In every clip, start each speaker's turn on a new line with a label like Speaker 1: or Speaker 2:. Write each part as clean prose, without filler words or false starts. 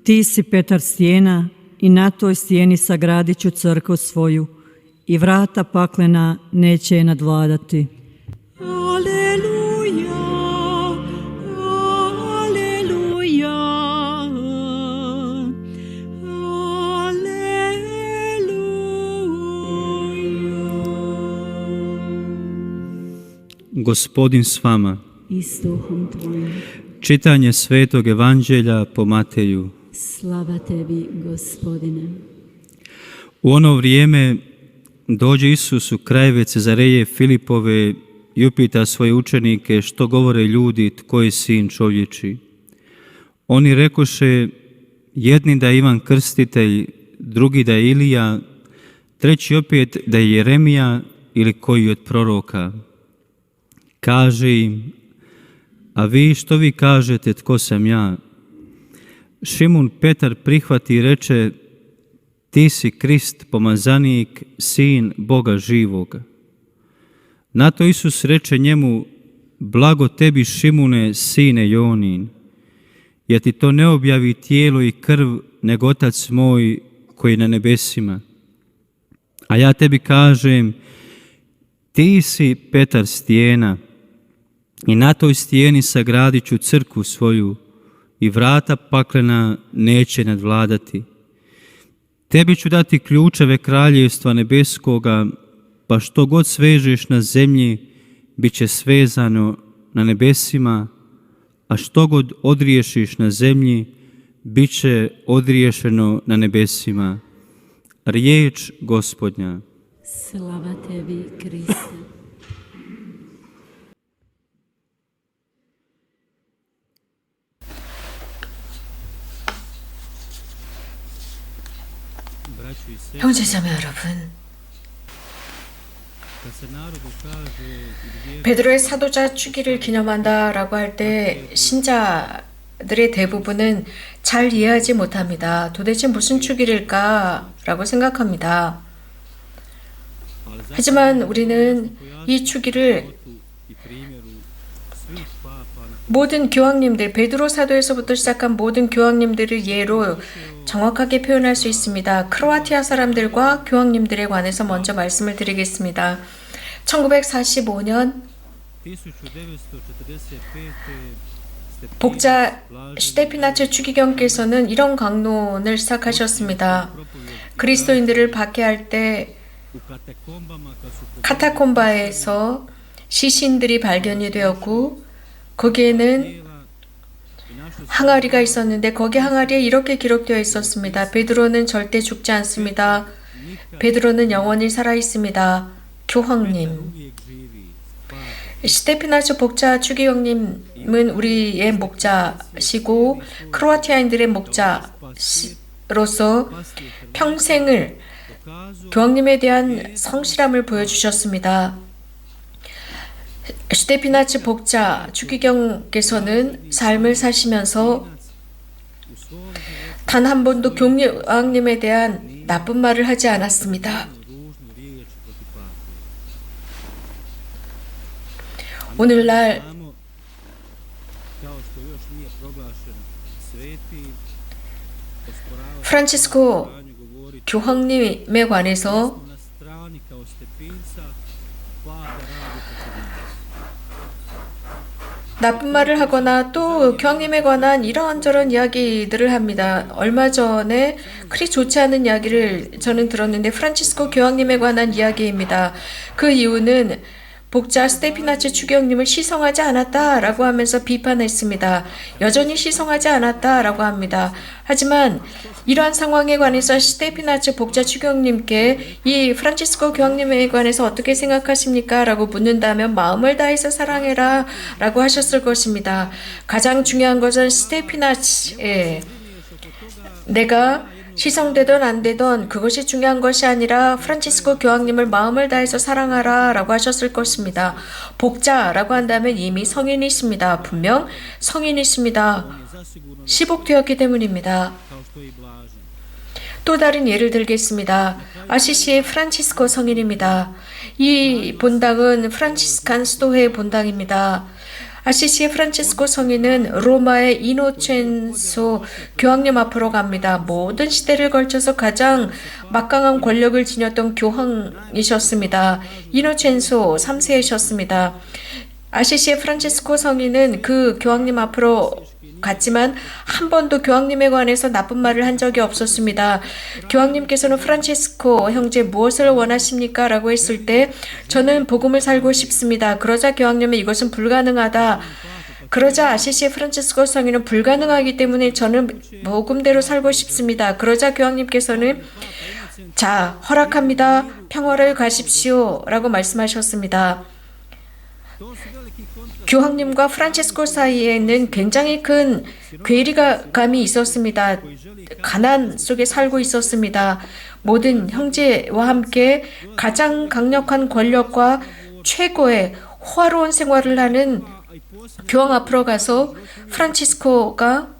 Speaker 1: Ti si Petar stijena i na toj stijeni sagradit ću crkvu svoju i vrata paklena neće je nadvladati. Aleluja, aleluja, aleluja.
Speaker 2: Gospodin s vama.
Speaker 1: I s duhom tvojim.
Speaker 2: Čitanje Svetog Evanđelja po Mateju.
Speaker 1: Slava tebi, Gospodine.
Speaker 2: U ono vrijeme dođe Isus u krajeve Cezareje Filipove i upita svoje učenike što govore ljudi tko je sin čovječi. Oni rekoše, jedni da je Ivan Krstitelj, drugi da je Ilija, treći opet da je Jeremija ili koji od proroka. Kaže im, a vi što vi kažete tko sam ja? Šimun Petar prihvati i reče, ti si Krist, pomazanik, sin Boga živoga. Na to Isus reče njemu, blago tebi Šimune, sine Jonin, jer ti to ne objavi tijelo i krv, nego Otac moj koji je na nebesima. A ja tebi kažem, ti si Petar stijena i na toj stijeni sagradit ću crkvu svoju i vrata paklena neće nadvladati. Tebi ću dati ključeve kraljevstva nebeskoga, pa što god svežeš na zemlji, bit će svezano na nebesima, a što god odriješiš na zemlji, bit će odriješeno na nebesima. Riječ Gospodnja.
Speaker 1: Slava tebi, Kriste.
Speaker 3: 형제자매 여러분, 베드로의 사도자 주기를 기념한다라고 할 때 신자들의 대부분은 잘 이해하지 못합니다. 도대체 무슨 주기일까라고 생각합니다. 하지만 우리는 이 주기를 모든 교황님들, 베드로 사도에서부터 시작한 모든 교황님들을 예로 정확하게 표현할 수 있습니다. 크로아티아 사람들과 교황님들에 관해서 먼저 말씀을 드리겠습니다. 1945년 복자 슈테피나츠 추기경께서는 이런 강론을 시작하셨습니다. 그리스도인들을 박해할 때 카타콤바에서 시신들이 발견이 되었고 거기에는 항아리가 있었는데 거기 항아리에 이렇게 기록되어 있었습니다. 베드로는 절대 죽지 않습니다. 베드로는 영원히 살아 있습니다. 교황님. 스테피나츠 복자 추기경님은 우리의 목자시고 크로아티아인들의 목자로서 평생을 교황님에 대한 성실함을 보여주셨습니다. 슈테피나츠 복자 추기경께서는 삶을 사시면서 단 한 번도 교황님에 대한 나쁜 말을 하지 않았습니다. 오늘날 프란치스코 교황님에 관해서 나쁜 말을 하거나 또 교황님에 관한 이런저런 이야기들을 합니다. 얼마 전에 그리 좋지 않은 이야기를 저는 들었는데 프란치스코 교황님에 관한 이야기입니다. 그 이유는 복자 스테피나츠 추기경님을 시성하지 않았다라고 하면서 비판했습니다. 여전히 시성하지 않았다라고 합니다. 하지만 이러한 상황에 관해서 스테피나츠 복자 추기경님께 이 프란치스코 교황님에 관해서 어떻게 생각하십니까? 라고 묻는다면 마음을 다해서 사랑해라 라고 하셨을 것입니다. 가장 중요한 것은 스테피나츠, 내가 시성되던 안 되던 그것이 중요한 것이 아니라 프란치스코 교황님을 마음을 다해서 사랑하라 라고 하셨을 것입니다. 복자라고 한다면 이미 성인이십니다. 분명 성인이십니다. 시복되었기 때문입니다. 또 다른 예를 들겠습니다. 아시시의 프란치스코 성인입니다. 이 본당은 프란치스칸 수도회 본당입니다. 아시시의 프란치스코 성인은 로마의 이노첸소 교황님 앞으로 갑니다. 모든 시대를 걸쳐서 가장 막강한 권력을 지녔던 교황이셨습니다. 이노첸소 3세이셨습니다. 아시시의 프란치스코 성인은 그 교황님 앞으로 갔지만 한 번도 교황님에 관해서 나쁜 말을 한 적이 없었습니다. 교황님께서는 프란치스코 형제 무엇을 원하십니까? 라고 했을 때 저는 복음을 살고 싶습니다. 그러자 교황님은 이것은 불가능하다. 그러자 아시시의 프란치스코 성인은 불가능하기 때문에 저는 복음대로 살고 싶습니다. 그러자 교황님께서는 자, 허락합니다. 평화를 가십시오. 라고 말씀하셨습니다. 교황님과 프란치스코 사이에는 굉장히 큰 괴리감이 있었습니다. 가난 속에 살고 있었습니다. 모든 형제와 함께 가장 강력한 권력과 최고의 호화로운 생활을 하는 교황 앞으로 가서 프란치스코가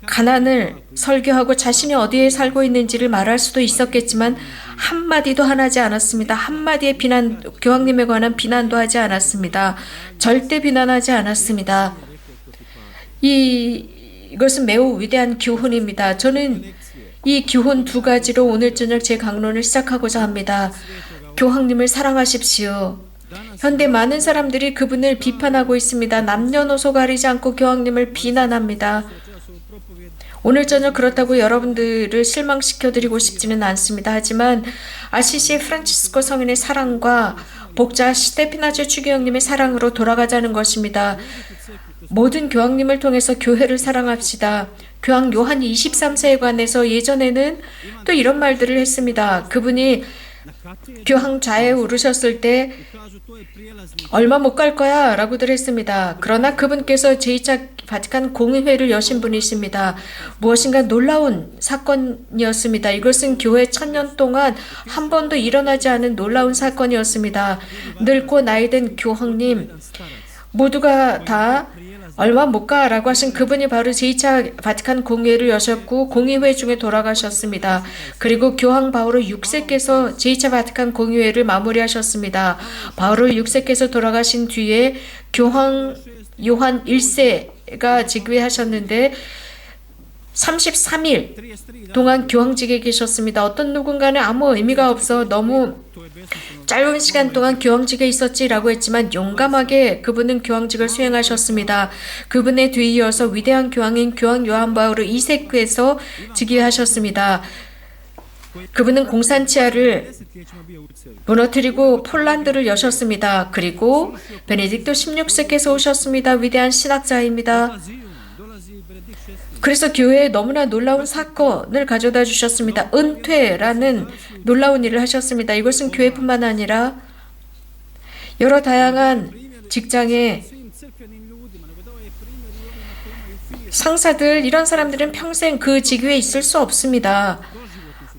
Speaker 3: 가난을 설교하고 자신이 어디에 살고 있는지를 말할 수도 있었겠지만 한마디도 하지 않았습니다. 한마디의 비난, 교황님에 관한 비난도 하지 않았습니다. 절대 비난하지 않았습니다. 이것은 매우 위대한 교훈입니다. 저는 이 교훈 두 가지로 오늘 저녁 제 강론을 시작하고자 합니다. 교황님을 사랑하십시오. 현대 많은 사람들이 그분을 비판하고 있습니다. 남녀노소 가리지 않고 교황님을 비난합니다. 오늘 저녁 그렇다고 여러분들을 실망시켜드리고 싶지는 않습니다. 하지만 아시시의 프란치스코 성인의 사랑과 복자 스테피나조 추기경님의 사랑으로 돌아가자는 것입니다. 모든 교황님을 통해서 교회를 사랑합시다. 교황 요한 23세에 관해서 예전에는 또 이런 말들을 했습니다. 그분이 교황 좌에 오르셨을 때 얼마 못 갈 거야 라고들 했습니다. 그러나 그분께서 제2차 바티칸 공의회를 여신 분이십니다. 무엇인가 놀라운 사건이었습니다. 이것은 교회 1000년 동안 한 번도 일어나지 않은 놀라운 사건이었습니다. 늙고 나이든 교황님 모두가 다 얼마 못 가라고 하신 그분이 바로 제2차 바티칸 공의회를 여셨고 공의회 중에 돌아가셨습니다. 그리고 교황 바오로 6세께서 제2차 바티칸 공의회를 마무리하셨습니다. 바오로 6세께서 돌아가신 뒤에 교황 요한 1세가 즉위하셨는데 33일 동안 교황직에 계셨습니다. 어떤 누군가는 아무 의미가 없어 너무 짧은 시간 동안 교황직에 있었지라고 했지만 용감하게 그분은 교황직을 수행하셨습니다. 그분의 뒤이어서 위대한 교황인 교황 요한 바오로 2세께서 즉위하셨습니다. 그분은 공산치하를 무너뜨리고 폴란드를 여셨습니다. 그리고 베네딕토 16세께서 오셨습니다. 위대한 신학자입니다. 그래서 교회에 너무나 놀라운 사건을 가져다 주셨습니다. 은퇴라는 놀라운 일을 하셨습니다. 이것은 교회뿐만 아니라 여러 다양한 직장의 상사들, 이런 사람들은 평생 그 직위에 있을 수 없습니다.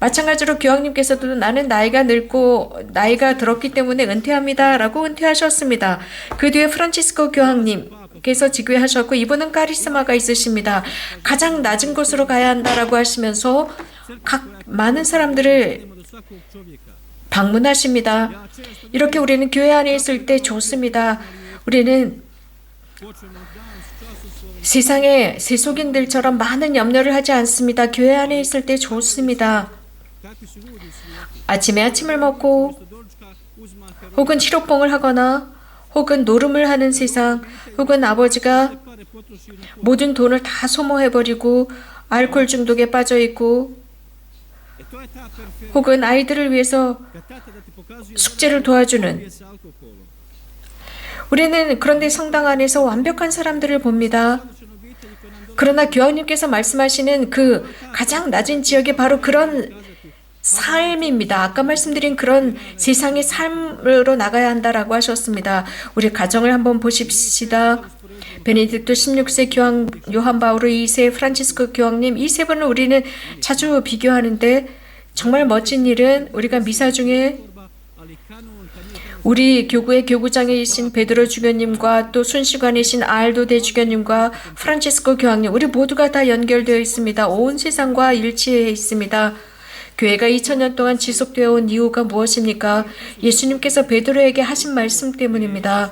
Speaker 3: 마찬가지로 교황님께서도 나는 나이가 늙고 나이가 들었기 때문에 은퇴합니다 라고 은퇴하셨습니다. 그 뒤에 프란치스코 교황님께서 즉위하셨고 이분은 카리스마가 있으십니다. 가장 낮은 곳으로 가야 한다라고 하시면서 많은 사람들을 방문하십니다. 이렇게 우리는 교회 안에 있을 때 좋습니다. 우리는 세상의 세속인들처럼 많은 염려를 하지 않습니다. 교회 안에 있을 때 좋습니다. 아침에 아침을 먹고 혹은 치료뽕을 하거나 혹은 노름을 하는 세상, 혹은 아버지가 모든 돈을 다 소모해버리고 알코올 중독에 빠져있고 혹은 아이들을 위해서 숙제를 도와주는, 우리는 그런데 성당 안에서 완벽한 사람들을 봅니다. 그러나 교황님께서 말씀하시는 그 가장 낮은 지역에 바로 그런 삶입니다. 아까 말씀드린 그런 세상의 삶으로 나가야 한다라고 하셨습니다. 우리 가정을 한번 보십시다. 베네딕토 16세 교황 요한 바오로 2세 프란치스코 교황님, 이 세 분을 우리는 자주 비교하는데 정말 멋진 일은 우리가 미사 중에 우리 교구의 교구장이신 베드로 주교님과 또 순시관이신 알도 대주교님과 프란치스코 교황님, 우리 모두가 다 연결되어 있습니다. 온 세상과 일치해 있습니다. 교회가 2000년 동안 지속되어 온 이유가 무엇입니까? 예수님께서 베드로에게 하신 말씀 때문입니다.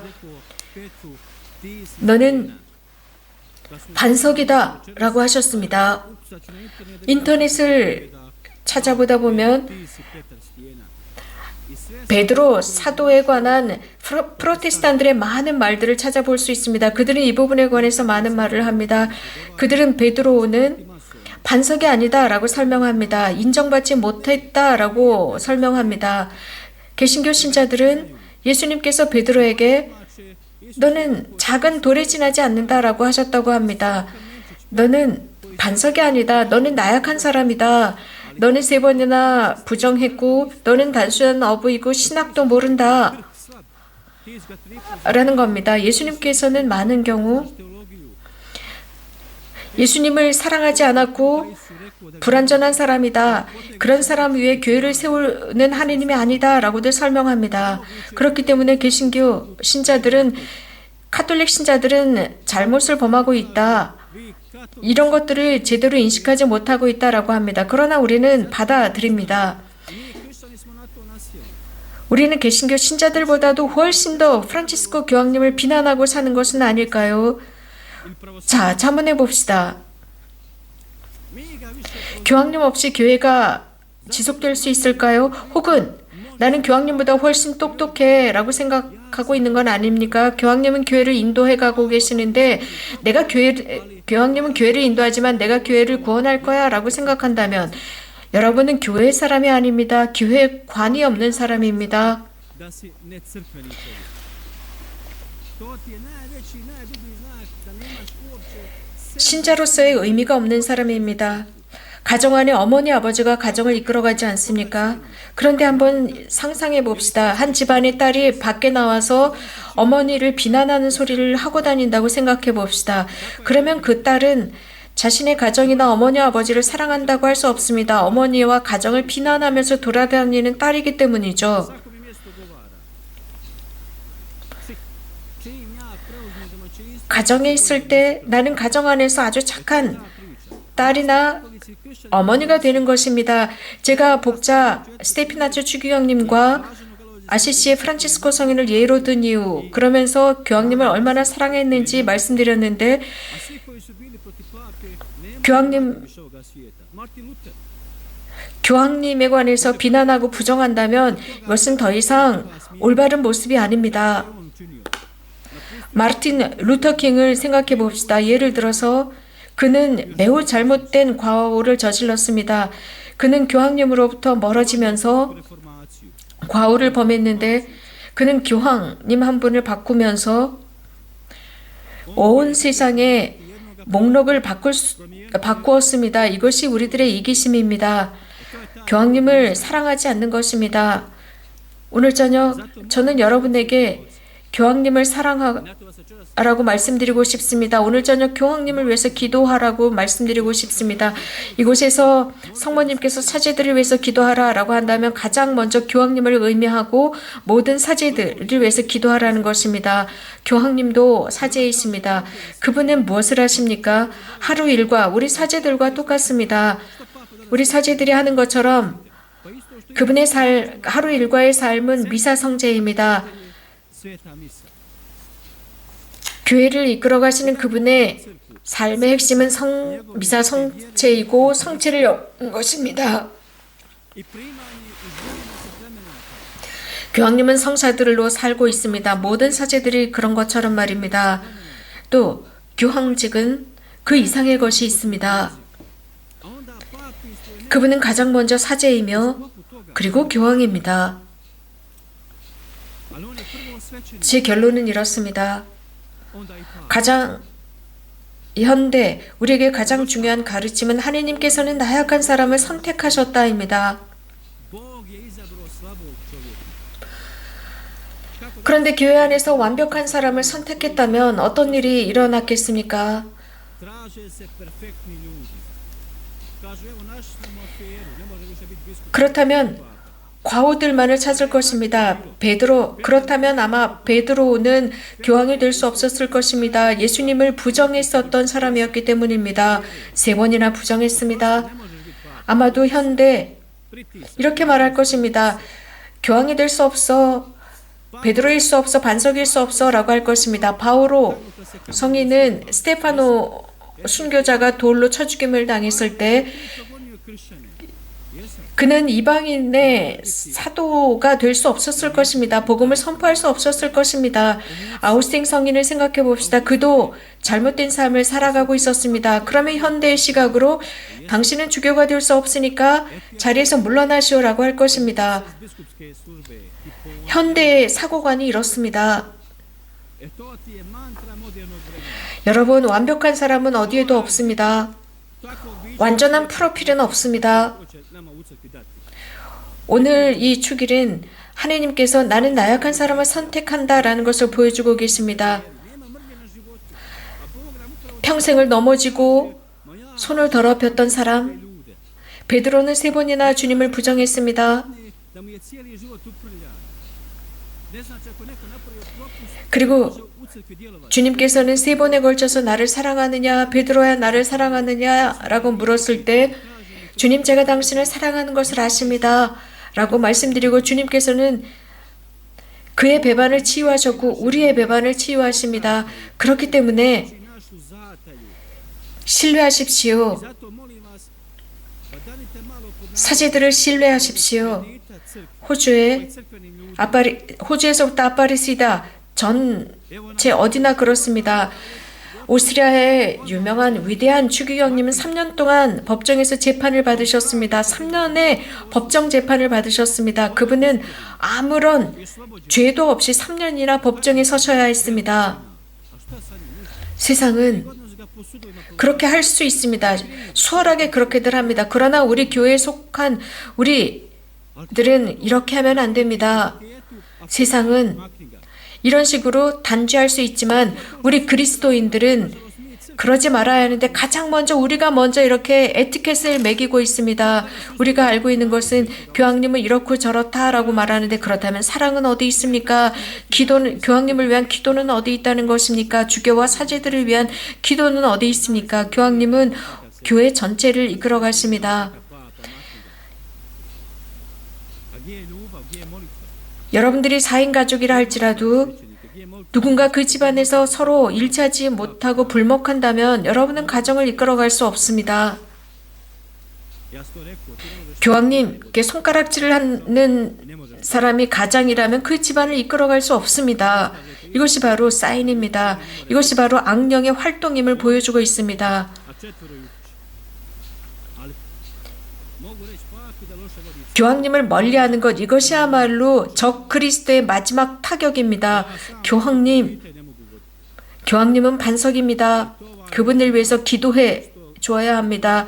Speaker 3: 너는 반석이다 라고 하셨습니다. 인터넷을 찾아보다 보면 베드로 사도에 관한 프로테스탄들의 많은 말들을 찾아볼 수 있습니다. 그들은 이 부분에 관해서 많은 말을 합니다. 그들은 베드로는 반석이 아니다 라고 설명합니다. 인정받지 못했다 라고 설명합니다. 개신교 신자들은 예수님께서 베드로에게 너는 작은 돌에 지나지 않는다 라고 하셨다고 합니다. 너는 반석이 아니다. 너는 나약한 사람이다. 너는 3번이나 부정했고 너는 단순한 어부이고 신학도 모른다 라는 겁니다. 예수님께서는 많은 경우 예수님을 사랑하지 않았고 불완전한 사람이다. 그런 사람 위에 교회를 세우는 하느님이 아니다 라고들 설명합니다. 그렇기 때문에 개신교 신자들은 카톨릭 신자들은 잘못을 범하고 있다. 이런 것들을 제대로 인식하지 못하고 있다라고 합니다. 그러나 우리는 받아들입니다. 우리는 개신교 신자들보다도 훨씬 더 프란치스코 교황님을 비난하고 사는 것은 아닐까요? 자, 자문해 봅시다. 교황님 없이 교회가 지속될 수 있을까요? 혹은 나는 교황님보다 훨씬 똑똑해 라고 생각하고 있는 건 아닙니까? 교황님은 교회를 인도해 가고 계시는데 교황님은 교회를 인도하지만 내가 교회를 구원할 거야 라고 생각한다면 여러분은 교회 사람이 아닙니다. 교회관이 없는 사람입니다. 신자로서의 의미가 없는 사람입니다. 가정 안에 어머니 아버지가 가정을 이끌어가지 않습니까? 그런데 한번 상상해 봅시다. 한 집안의 딸이 밖에 나와서 어머니를 비난하는 소리를 하고 다닌다고 생각해 봅시다. 그러면 그 딸은 자신의 가정이나 어머니 아버지를 사랑한다고 할 수 없습니다. 어머니와 가정을 비난하면서 돌아다니는 딸이기 때문이죠. 가정에 있을 때 나는 가정 안에서 아주 착한 딸이나 어머니가 되는 것입니다. 제가 복자 스테피나초 추기경님과 아시시의 프란치스코 성인을 예로 든 이유, 그러면서 교황님을 얼마나 사랑했는지 말씀드렸는데 교황님에 관해서 비난하고 부정한다면 이것은 더 이상 올바른 모습이 아닙니다. 마르틴 루터킹을 생각해 봅시다. 예를 들어서 그는 매우 잘못된 과오를 저질렀습니다. 그는 교황님으로부터 멀어지면서 과오를 범했는데 그는 교황님 한 분을 바꾸면서 온 세상의 목록을 바꾸었습니다. 이것이 우리들의 이기심입니다. 교황님을 사랑하지 않는 것입니다. 오늘 저녁 저는 여러분에게 교황님을 사랑하라고 말씀드리고 싶습니다. 오늘 저녁 교황님을 위해서 기도하라고 말씀드리고 싶습니다. 이곳에서 성모님께서 사제들을 위해서 기도하라라고 한다면 가장 먼저 교황님을 의미하고 모든 사제들을 위해서 기도하라는 것입니다. 교황님도 사제이십니다. 그분은 무엇을 하십니까? 하루 일과 우리 사제들과 똑같습니다. 우리 사제들이 하는 것처럼 그분의 하루 일과의 삶은 미사 성제입니다. 교회를 이끌어 가시는 그분의 삶의 핵심은 미사 성체이고 성체를 엮은 것입니다. 교황님은 성사들로 살고 있습니다. 모든 사제들이 그런 것처럼 말입니다. 또 교황직은 그 이상의 것이 있습니다. 그분은 가장 먼저 사제이며 그리고 교황입니다. 제 결론은 이렇습니다. 우리에게 가장 중요한 가르침은 하느님께서는 나약한 사람을 선택하셨다입니다. 그런데 교회 안에서 완벽한 사람을 선택했다면 어떤 일이 일어났겠습니까? 그렇다면 과오들만을 찾을 것입니다. 그렇다면 아마 베드로는 교황이 될 수 없었을 것입니다. 예수님을 부정했었던 사람이었기 때문입니다. 3번이나 부정했습니다. 아마도 현대 이렇게 말할 것입니다. 교황이 될 수 없어, 베드로일 수 없어, 반석일 수 없어 라고 할 것입니다. 바오로 성인은 스테파노 순교자가 돌로 쳐 죽임을 당했을 때 그는 이방인의 사도가 될 수 없었을 것입니다. 복음을 선포할 수 없었을 것입니다. 아우스팅 성인을 생각해 봅시다. 그도 잘못된 삶을 살아가고 있었습니다. 그러면 현대의 시각으로 당신은 주교가 될 수 없으니까 자리에서 물러나시오라고 할 것입니다. 현대의 사고관이 이렇습니다. 여러분, 완벽한 사람은 어디에도 없습니다. 완전한 프로필은 없습니다. 오늘 이 축일은 하나님께서 나는 나약한 사람을 선택한다라는 것을 보여주고 계십니다. 평생을 넘어지고 손을 더럽혔던 사람, 베드로는 3번이나 주님을 부정했습니다. 그리고 주님께서는 3번에 걸쳐서 나를 사랑하느냐, 베드로야 나를 사랑하느냐 라고 물었을 때 주님, 제가 당신을 사랑하는 것을 아십니다 라고 말씀드리고 주님께서는 그의 배반을 치유하셨고 우리의 배반을 치유하십니다. 그렇기 때문에 신뢰하십시오. 사제들을 신뢰하십시오. 호주에서부터 아파리시다 전체 어디나 그렇습니다. 오스트리아의 유명한 위대한 추기경님은 3년 동안 법정에서 재판을 받으셨습니다. 3년의 법정 재판을 받으셨습니다. 그분은 아무런 죄도 없이 3년이나 법정에 서셔야 했습니다. 세상은 그렇게 할 수 있습니다. 수월하게 그렇게들 합니다. 그러나 우리 교회에 속한 우리들은 이렇게 하면 안 됩니다. 세상은 이런 식으로 단죄할 수 있지만 우리 그리스도인들은 그러지 말아야 하는데 가장 먼저 우리가 먼저 이렇게 에티켓을 매기고 있습니다. 우리가 알고 있는 것은 교황님은 이렇고 저렇다라고 말하는데 그렇다면 사랑은 어디 있습니까? 교황님을 위한 기도는 어디 있다는 것입니까? 주교와 사제들을 위한 기도는 어디 있습니까? 교황님은 교회 전체를 이끌어 가십니다. 여러분들이 4인 가족이라 할지라도 누군가 그 집안에서 서로 일치하지 못하고 불목한다면 여러분은 가정을 이끌어갈 수 없습니다. 교황님께 손가락질을 하는 사람이 가장이라면 그 집안을 이끌어갈 수 없습니다. 이것이 바로 사인입니다. 이것이 바로 악령의 활동임을 보여주고 있습니다. 교황님을 멀리하는 것, 이것이야말로 적 그리스도의 마지막 타격입니다. 교황님은 반석입니다. 그분을 위해서 기도해 줘야 합니다.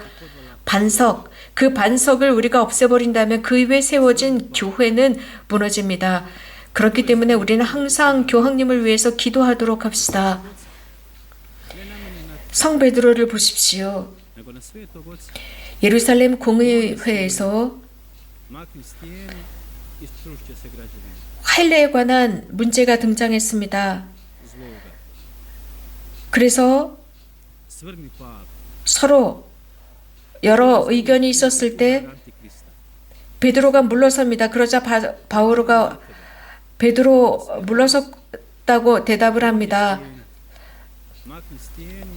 Speaker 3: 반석, 그 반석을 우리가 없애버린다면 그 위에 세워진 교회는 무너집니다. 그렇기 때문에 우리는 항상 교황님을 위해서 기도하도록 합시다. 성 베드로를 보십시오. 예루살렘 공의회에서 할례에 관한 문제가 등장했습니다. 그래서 서로 여러 의견이 있었을 때 베드로가 물러섭니다. 그러자 바오로가 베드로 물러섰다고 대답을 합니다.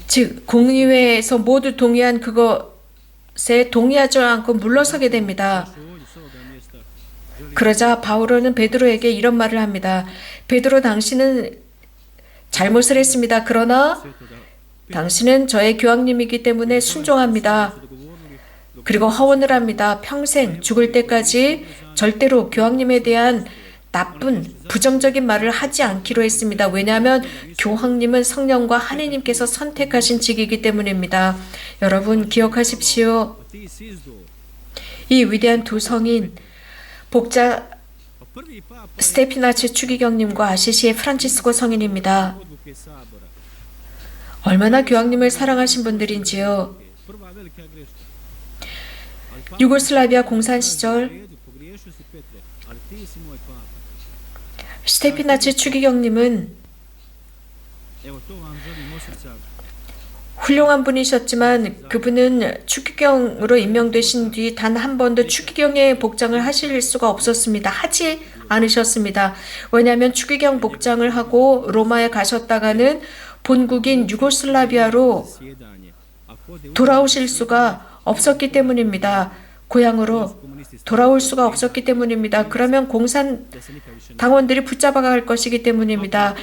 Speaker 3: 즉 공의회에서 모두 동의한 그것에 동의하지 않고 물러서게 됩니다. 그러자 바오로는 베드로에게 이런 말을 합니다. 베드로, 당신은 잘못을 했습니다. 그러나 당신은 저의 교황님이기 때문에 순종합니다. 그리고 허언을 합니다. 평생 죽을 때까지 절대로 교황님에 대한 나쁜 부정적인 말을 하지 않기로 했습니다. 왜냐하면 교황님은 성령과 하느님께서 선택하신 직이기 때문입니다. 여러분 기억하십시오. 이 위대한 두 성인, 복자 스테피나치 추기경님과 아시시의 프란치스코 성인입니다. 얼마나 교황님을 사랑하신 분들인지요. 유고슬라비아 공산 시절 스테피나치 추기경님은 훌륭한 분이셨지만 그분은 추기경으로 임명되신 뒤 단 한 번도 추기경의 복장을 하실 수가 없었습니다. 하지 않으셨습니다. 왜냐하면 추기경 복장을 하고 로마에 가셨다가는 본국인 유고슬라비아로 돌아오실 수가 없었기 때문입니다. 고향으로 돌아올 수가 없었기 때문입니다. 그러면 공산당원들이 붙잡아 갈 것이기 때문입니다.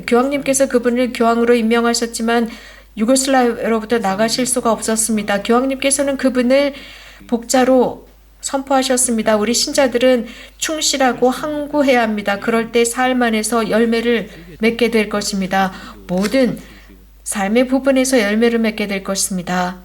Speaker 3: 교황님께서 그분을 교황으로 임명하셨지만 유고슬라비아로부터 나가실 수가 없었습니다. 교황님께서는 그분을 복자로 선포하셨습니다. 우리 신자들은 충실하고 항구해야 합니다. 그럴 때 삶 안에서 열매를 맺게 될 것입니다. 모든 삶의 부분에서 열매를 맺게 될 것입니다.